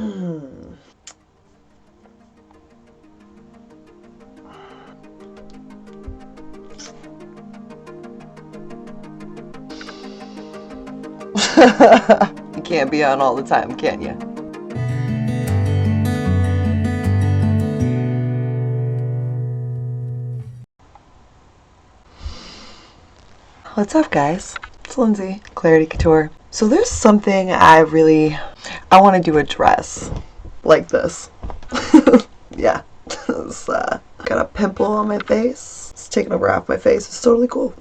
You can't be on all the time, can you? What's up, guys? It's Lindsay, Clarity Couture. So there's something I want to do a dress like this. Yeah. It's, got a pimple on my face. It's taking over half my face. It's totally cool.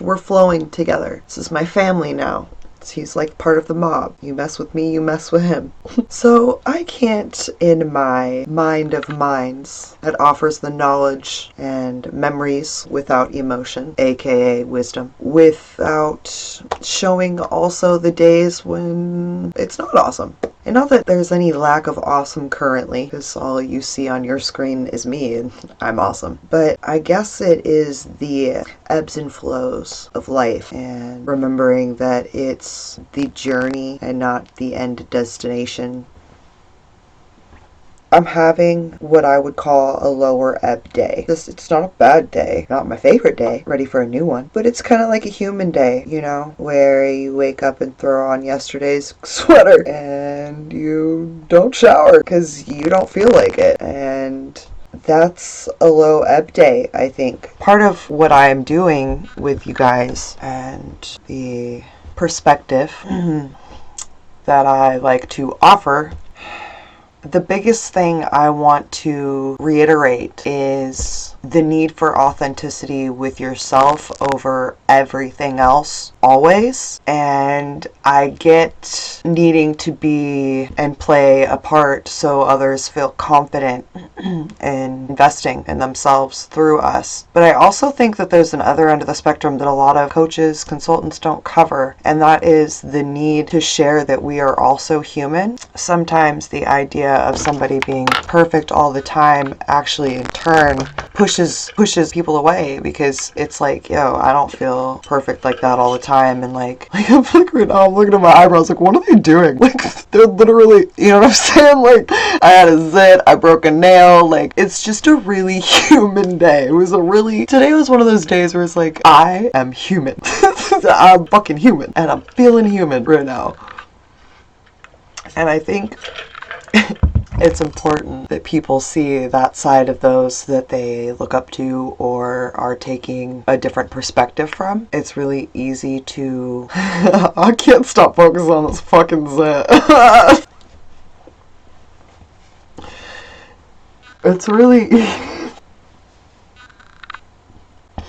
We're flowing together. This is my family now. He's like part of the mob. You mess with me, you mess with him. So I can't, in my mind of minds that offers the knowledge and memories without emotion, aka wisdom, without showing also the days when it's not awesome. And not that there's any lack of awesome currently, because all you see on your screen is me and I'm awesome. But I guess it is the ebbs and flows of life and remembering that it's the journey and not the end destination. I'm having what I would call a lower ebb day. It's not a bad day, not my favorite day, ready for a new one, but it's kind of like a human day, you know, where you wake up and throw on yesterday's sweater and you don't shower because you don't feel like it. And that's a low ebb day, I think. Part of what I am doing with you guys and the perspective that I like to offer, the biggest thing I want to reiterate is the need for authenticity with yourself over everything else, always. And I get needing to be and play a part so others feel confident in investing in themselves through us. But I also think that there's an other end of the spectrum that a lot of coaches, consultants don't cover, and that is the need to share that we are also human. Sometimes the idea of somebody being perfect all the time actually in turn pushes people away, because it's like, yo, I don't feel perfect like that all the time. And like I'm like right now I'm looking at my eyebrows like, what are they doing? Like they're literally, you know what I'm saying? Like I had a zit, I broke a nail. Like it's just a really human day. Today was one of those days where it's like, I am human. I'm fucking human and I'm feeling human right now. And I think it's important that people see that side of those that they look up to or are taking a different perspective from. It's really easy to... I can't stop focusing on this fucking zit. It's really...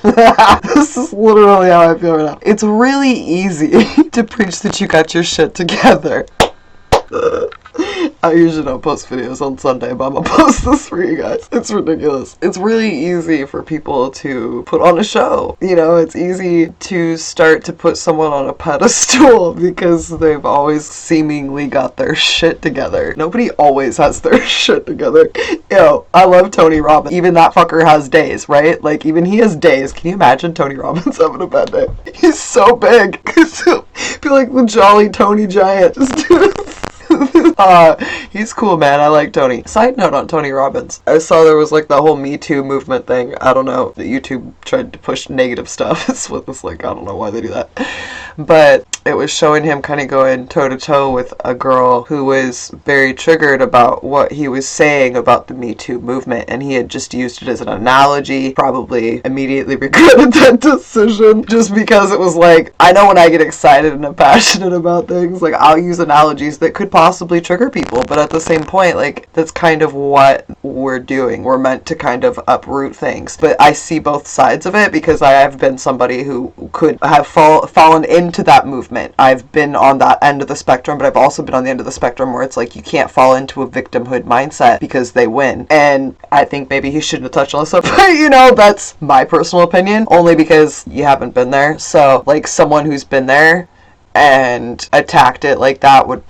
This is literally how I feel right now. It's really easy to preach that you got your shit together. I usually don't post videos on Sunday, but I'm gonna post this for you guys. It's ridiculous. It's really easy for people to put on a show. You know, it's easy to start to put someone on a pedestal because they've always seemingly got their shit together. Nobody always has their shit together. Yo, I love Tony Robbins. Even that fucker has days, right? Like, even he has days. Can you imagine Tony Robbins having a bad day? He's so big. Be like the Jolly Tony Giant. Just do he's cool, man. I like Tony. Side note on Tony Robbins. I saw there was like the whole Me Too movement thing. I don't know. The YouTube tried to push negative stuff. It's what it's like. I don't know why they do that. But it was showing him kind of going toe to toe with a girl who was very triggered about what he was saying about the Me Too movement. And he had just used it as an analogy. Probably immediately regretted that decision. Just because it was like, I know when I get excited and I'm passionate about things, like I'll use analogies that could possibly trigger people, but at the same point, like, that's kind of what we're doing. We're meant to kind of uproot things. But I see both sides of it because I have been somebody who could have fallen into that movement. I've been on that end of the spectrum, but I've also been on the end of the spectrum where it's like you can't fall into a victimhood mindset because they win. And I think maybe he shouldn't have touched on this stuff. You know, that's my personal opinion, only because you haven't been there. So, like, someone who's been there and attacked it, like that would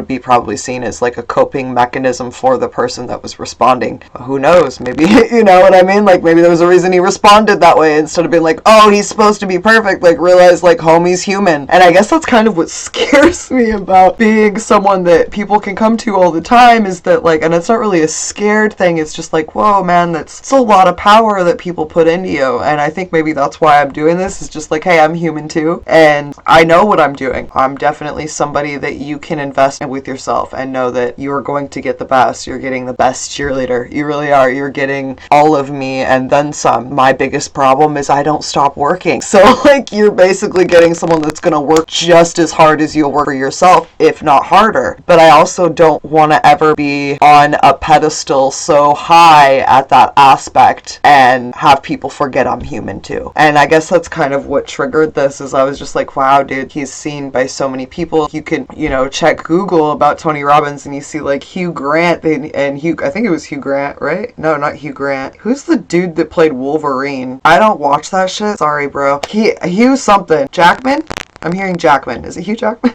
be probably seen as like a coping mechanism for the person that was responding. Who knows? Maybe, you know what I mean? Like maybe there was a reason he responded that way instead of being like, oh, he's supposed to be perfect. Like realize like homie's human. And I guess that's kind of what scares me about being someone that people can come to all the time, is that like, and it's not really a scared thing. It's just like, whoa, man, that's a lot of power that people put into you. And I think maybe that's why I'm doing this, is just like, hey, I'm human too. And I know what I'm doing. I'm definitely somebody that you can invest in with yourself and know that you are going to get the best. You're getting the best cheerleader. You really are. You're getting all of me and then some. My biggest problem is I don't stop working. So like you're basically getting someone that's going to work just as hard as you'll work for yourself, if not harder. But I also don't want to ever be on a pedestal so high at that aspect and have people forget I'm human too. And I guess that's kind of what triggered this, is I was just like, wow, dude, he's seen by so many people. You can, you know, check Google about Tony Robbins and you see like Hugh Grant and Hugh, I think it was Hugh Grant, right? No, not Hugh Grant. Who's the dude that played Wolverine? I don't watch that shit. Sorry, bro. Hugh something. Jackman? I'm hearing Jackman. Is it Hugh Jackman?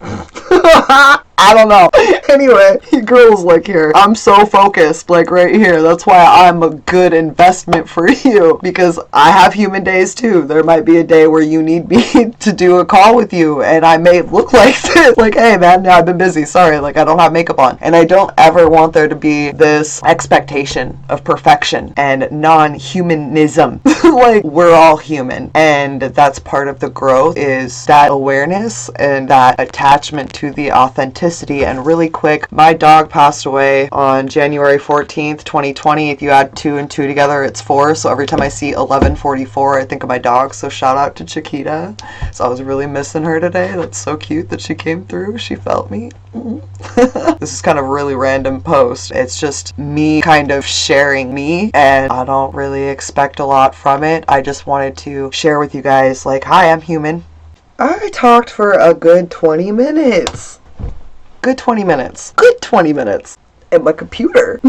I don't know. Anyway, girls, like here, I'm so focused, like right here. That's why I'm a good investment for you, because I have human days too. There might be a day where you need me to do a call with you, and I may look like this. Like, hey man, I've been busy. Sorry, like I don't have makeup on. And I don't ever want there to be this expectation of perfection and non-humanism. Like, we're all human, and that's part of the growth, is that awareness and that attachment to the authenticity. And really quick, my dog passed away on January 14th, 2020. If you add 2 and 2 together, it's 4. So every time I see 1144, I think of my dog. So shout out to Chiquita. So I was really missing her today. That's so cute that she came through. She felt me. This is kind of a really random post. It's just me kind of sharing me, and I don't really expect a lot from it. I just wanted to share with you guys, like, hi, I'm human. I talked for a good 20 minutes. Good 20 minutes. Good 20 minutes. And my computer.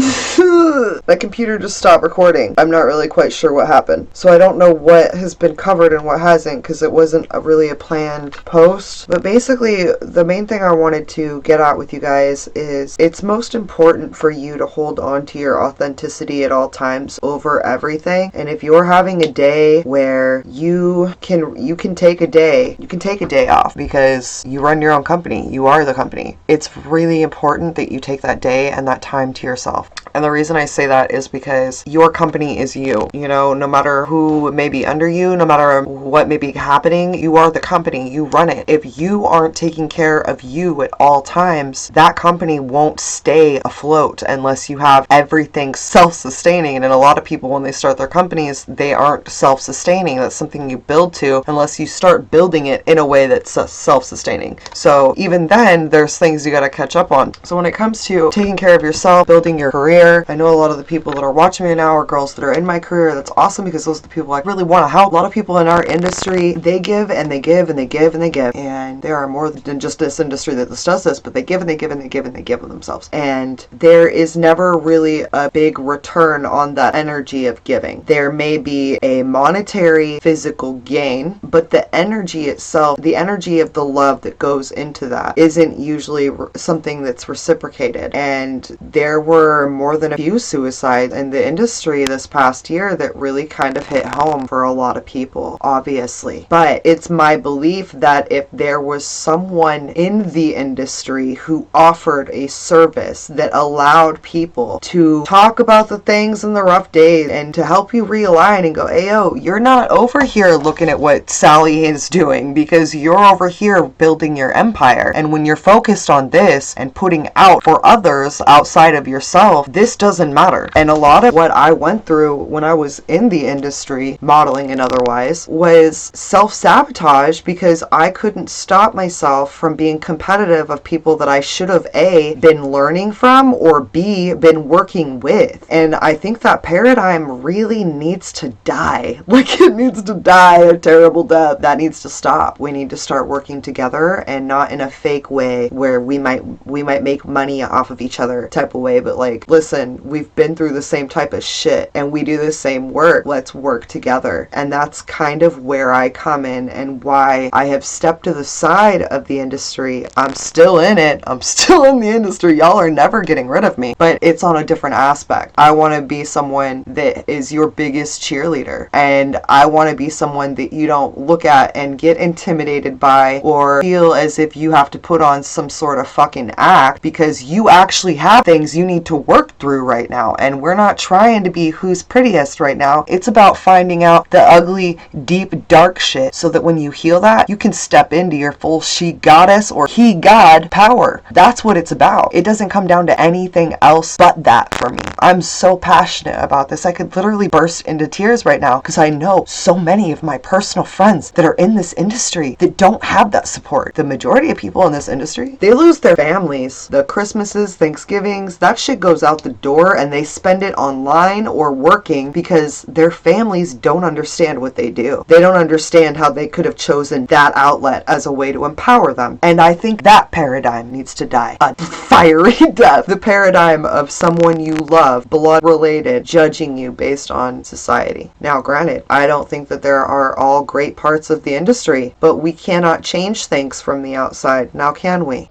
My computer just stopped recording. I'm not really quite sure what happened. So I don't know what has been covered and what hasn't, because it wasn't really a planned post. But basically, the main thing I wanted to get at with you guys is it's most important for you to hold on to your authenticity at all times over everything. And if you're having a day where you can take a day off because you run your own company. You are the company. It's really important that you take that day and that time to yourself. And the reason I say that is because your company is you. You know, no matter who may be under you, no matter what may be happening, you are the company. You run it. If you aren't taking care of you at all times, that company won't stay afloat unless you have everything self-sustaining. And a lot of people, when they start their companies, they aren't self-sustaining. That's something you build to unless you start building it in a way that's self-sustaining. So even then, there's things you got to catch up on. So when it comes to taking care of yourself, building your career, I know a lot of the people that are watching me now are girls that are in my career. That's awesome, because those are the people I really want to help. A lot of people in our industry, they give and they give and they give and they give. And there are more than just this industry that does this, but they give and they give and they give and they give of themselves. And there is never really a big return on that energy of giving. There may be a monetary, physical gain, but the energy itself, the energy of the love that goes into that, isn't usually something that's reciprocated. And there were more than a few suicides in the industry this past year that really kind of hit home for a lot of people, obviously. But it's my belief that if there was someone in the industry who offered a service that allowed people to talk about the things in the rough days and to help you realign and go, hey, yo, you're not over here looking at what Sally is doing, because you're over here building your empire. And when you're focused on this and putting out for others outside of yourself, this doesn't matter. And a lot of what I went through when I was in the industry, modeling and otherwise, was self-sabotage, because I couldn't stop myself from being competitive of people that I should have A, been learning from, or B, been working with. And I think that paradigm really needs to die. Like, it needs to die a terrible death. That needs to stop. We need to start working together, and not in a fake way where we might make money off of each other whatever type of way, but like, listen, we've been through the same type of shit and we do the same work. Let's work together. And that's kind of where I come in and why I have stepped to the side of the industry. I'm still in it. I'm still in the industry. Y'all are never getting rid of me, but it's on a different aspect. I want to be someone that is your biggest cheerleader, and I want to be someone that you don't look at and get intimidated by or feel as if you have to put on some sort of fucking act, because you actually have things you need to work through right now. And we're not trying to be who's prettiest right now. It's about finding out the ugly, deep, dark shit so that when you heal that, you can step into your full she goddess or he god power. That's what it's about. It doesn't come down to anything else but that for me. I'm so passionate about this. I could literally burst into tears right now because I know so many of my personal friends that are in this industry that don't have that support. The majority of people in this industry, they lose their families. The Christmases, Thanksgivings, that shit goes out the door and they spend it online or working because their families don't understand what they do. They don't understand how they could have chosen that outlet as a way to empower them. And I think that paradigm needs to die a fiery death. The paradigm of someone you love, blood related, judging you based on society. Now, granted, I don't think that there are all great parts of the industry, but we cannot change things from the outside. Now, can we?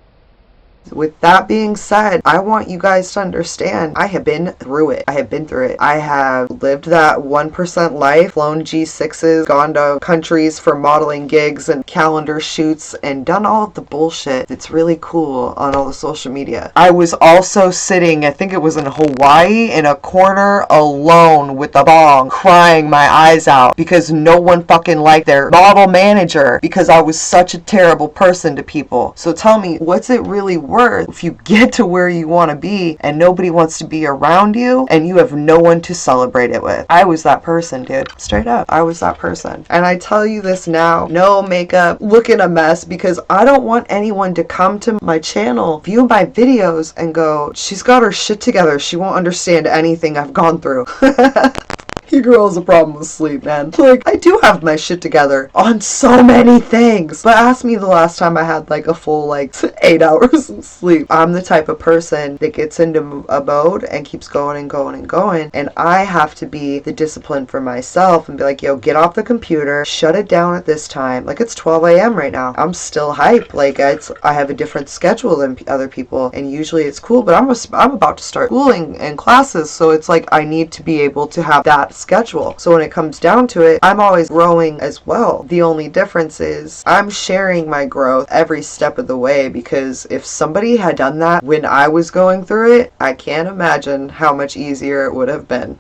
With that being said, I want you guys to understand I have been through it. I have been through it. I have lived that 1% life, flown G6s, gone to countries for modeling gigs and calendar shoots, and done all of the bullshit that's really cool on all the social media. I was also sitting, I think it was in Hawaii, in a corner alone with a bong, crying my eyes out because no one fucking liked their model manager because I was such a terrible person to people. So tell me, what's it really worth if you get to where you want to be and nobody wants to be around you and you have no one to celebrate it with? I was that person, dude. Straight up. I was that person. And I tell you this now, no makeup, looking a mess, because I don't want anyone to come to my channel, view my videos, and go, she's got her shit together. She won't understand anything I've gone through. Your girl has a problem with sleep, man. Like, I do have my shit together on so many things. But ask me the last time I had like a full 8 hours of sleep. I'm the type of person that gets into a mode and keeps going and going and going. And I have to be the discipline for myself and be like, yo, get off the computer, shut it down at this time. Like, it's 12 a.m. right now. I'm still hype. Like, I have a different schedule than other people. And usually it's cool, but I'm about to start schooling and classes. So it's like, I need to be able to have that schedule. So when it comes down to it, I'm always growing as well. The only difference is I'm sharing my growth every step of the way, because if somebody had done that when I was going through it, I can't imagine how much easier it would have been.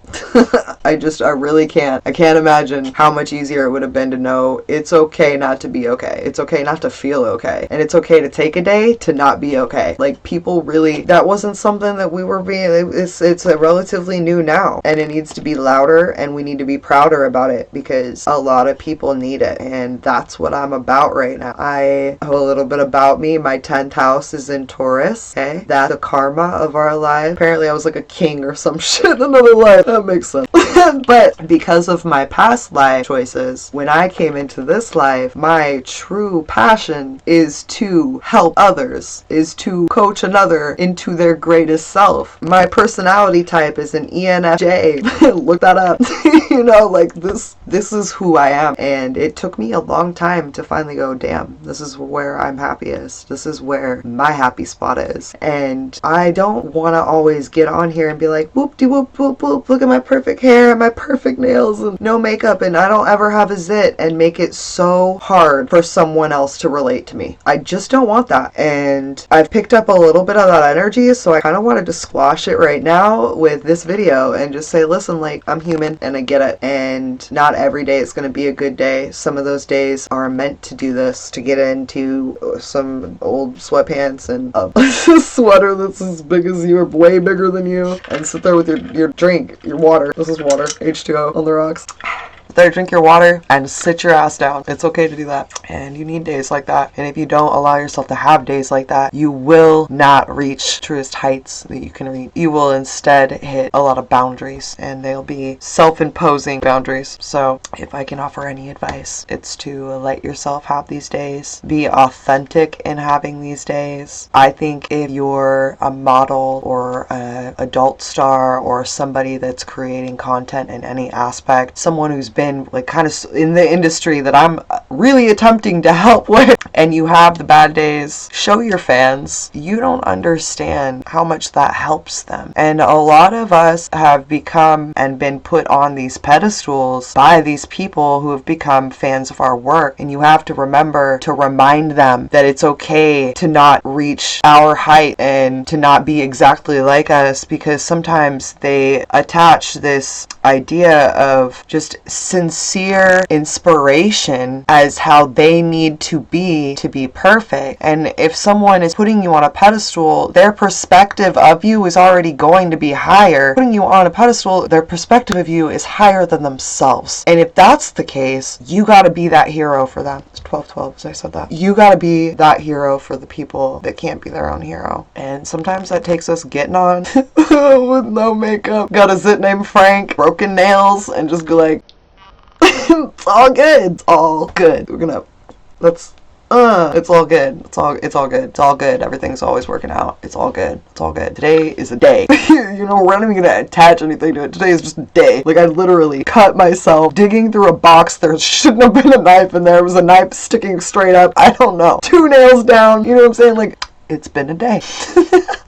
I really can't. I can't imagine how much easier it would have been to know it's okay not to be okay. It's okay not to feel okay. And it's okay to take a day to not be okay. Like, people really, that wasn't something that we were being, it's a relatively new now, and it needs to be louder, and we need to be prouder about it because a lot of people need it, and that's what I'm about right now. I have a little bit about me. My 10th house is in Taurus, okay? That's the karma of our life. Apparently I was like a king or some shit in another life. That makes sense. But because of my past life choices, when I came into this life, my true passion is to help others, is to coach another into their greatest self. My personality type is an ENFJ. Look that up. You know, like, this is who I am. And it took me a long time to finally go, damn, this is where I'm happiest. This is where my happy spot is. And I don't want to always get on here and be like, whoop de whoop whoop whoop, look at my perfect hair and my perfect nails and no makeup, and I don't ever have a zit, and make it so hard for someone else to relate to me. I just don't want that. And I've picked up a little bit of that energy, so I kind of wanted to squash it right now with this video and just say, listen, like, I'm human and I get it, and not every day is going to be a good day. Some of those days are meant to do this, to get into some old sweatpants and a sweater that's as big as you or way bigger than you, and sit there with your drink, your water. This is water, H2O on the rocks. there, drink your water, and sit your ass down. It's okay to do that. And you need days like that. And if you don't allow yourself to have days like that, you will not reach truest heights that you can reach. You will instead hit a lot of boundaries, and they'll be self-imposing boundaries. So if I can offer any advice, it's to let yourself have these days. Be authentic in having these days. I think if you're a model or an adult star or somebody that's creating content in any aspect, someone who's been like kind of in the industry that I'm really attempting to help with, and you have the bad days, show your fans. You don't understand how much that helps them. And a lot of us have become and been put on these pedestals by these people who have become fans of our work, and you have to remember to remind them that it's okay to not reach our height and to not be exactly like us, because sometimes they attach this idea of just sincere inspiration as how they need to be perfect. And if someone is putting you on a pedestal, their perspective of you is already going to be higher. Putting you on a pedestal, their perspective of you is higher than themselves. And if that's the case, you gotta be that hero for them. It's 12-12 as I said that. You gotta be that hero for the people that can't be their own hero. And sometimes that takes us getting on with no makeup. Got a zit named Frank, broken nails, and just go like, it's all good. It's all good. It's all good. It's all good. It's all good. Everything's always working out. It's all good. It's all good. Today is a day. You know, we're not even gonna attach anything to it. Today is just a day. Like, I literally cut myself digging through a box. There shouldn't have been a knife in there. It was a knife sticking straight up. I don't know. 2 nails down. You know what I'm saying? Like, it's been a day.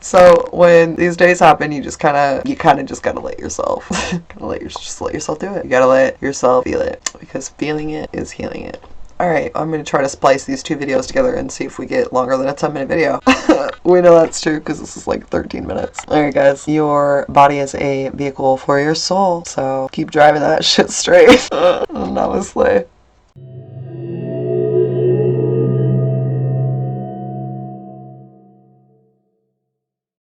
So when these days happen, you just kind of just gotta let yourself, just let yourself do it. You gotta let yourself feel it, because feeling it is healing it. Alright, I'm going to try to splice these 2 videos together and see if we get longer than a 10-minute video. We know that's true because this is like 13 minutes. Alright guys, your body is a vehicle for your soul, so keep driving that shit straight. Namaste.